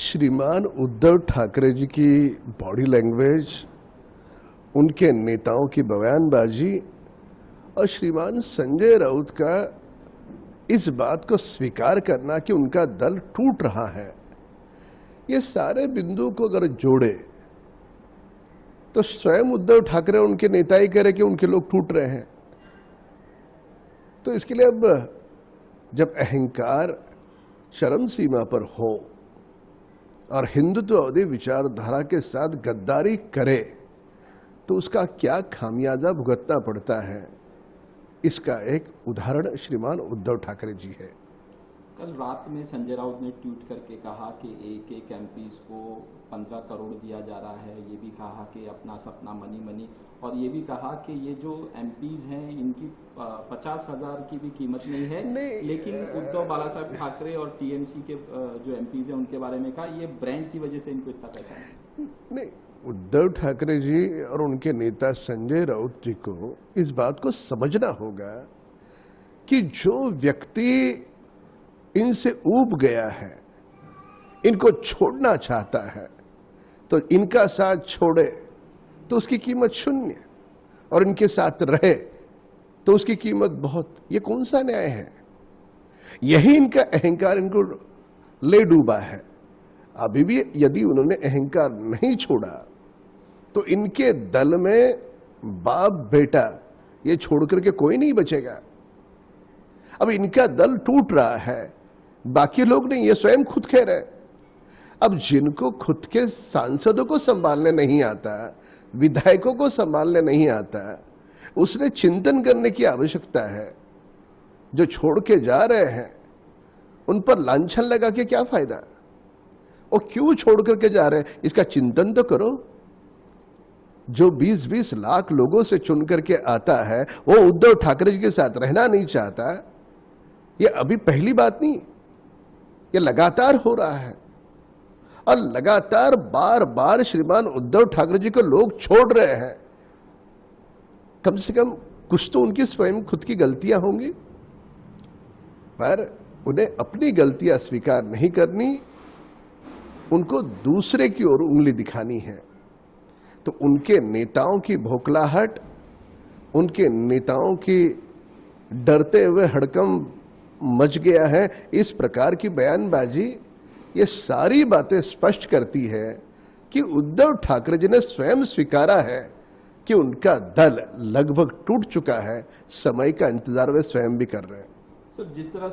श्रीमान उद्धव ठाकरे जी की body language, उनके नेताओं की बयानबाजी और श्रीमान संजय राउत का इस बात को स्वीकार करना कि उनका दल टूट रहा है, ये सारे बिंदु को अगर जोड़े तो स्वयं उद्धव ठाकरे उनके नेता ही कह रहे कि उनके लोग टूट रहे हैं। तो इसके लिए अब जब अहंकार चरम सीमा पर हो और हिंदुत्ववादी विचारधारा के साथ गद्दारी करे तो उसका क्या खामियाजा भुगतना पड़ता है, इसका एक उदाहरण श्रीमान उद्धव ठाकरे जी है। कल रात में संजय राउत ने ट्वीट करके कहा कि एक एमपीज को 15 करोड़ दिया जा रहा है। ये भी कहा कि अपना सपना मनी मनी, और ये भी कहा कि ये जो एमपीज हैं इनकी 50,000 की भी कीमत नहीं है। लेकिन उद्धव बाला साहब ठाकरे और टीएमसी के जो एमपीज हैं उनके बारे में कहा ये ब्रांड की वजह से इनको इतना पैसा नहीं। उद्धव ठाकरे जी और उनके नेता संजय राउत जी को इस बात को समझना होगा कि जो व्यक्ति इनसे ऊब गया है, इनको छोड़ना चाहता है, तो इनका साथ छोड़े तो उसकी कीमत शून्य, और इनके साथ रहे तो उसकी कीमत बहुत। ये कौन सा न्याय है? यही इनका अहंकार इनको ले डूबा है। अभी भी यदि उन्होंने अहंकार नहीं छोड़ा तो इनके दल में बाप बेटा ये छोड़ करके कोई नहीं बचेगा। अब इनका दल टूट रहा है, बाकी लोग नहीं, ये स्वयं खुद कह रहे। अब जिनको खुद के सांसदों को संभालने नहीं आता, विधायकों को संभालने नहीं आता, उसने चिंतन करने की आवश्यकता है। जो छोड़ के जा रहे हैं उन पर लांछन लगा के क्या फायदा? और क्यों छोड़ करके जा रहे हैं, इसका चिंतन तो करो। जो 20-20 लाख लोगों से चुन करके आता है वो उद्धव ठाकरे जी के साथ रहना नहीं चाहता। ये अभी पहली बात नहीं, ये लगातार हो रहा है, और लगातार बार बार श्रीमान उद्धव ठाकरे जी को लोग छोड़ रहे हैं। कम से कम कुछ तो उनकी स्वयं खुद की गलतियां होंगी, पर उन्हें अपनी गलतियां स्वीकार नहीं करनी, उनको दूसरे की ओर उंगली दिखानी है। तो उनके नेताओं की भोखलाहट, उनके नेताओं की डरते हुए हड़कंप मच गया है, इस प्रकार की बयानबाजी ये सारी बातें स्पष्ट करती है कि उद्धव ठाकरे जी ने स्वयं स्वीकारा है कि उनका दल लगभग टूट चुका है। समय का इंतजार वे स्वयं भी कर रहे हैं। जिस तरह से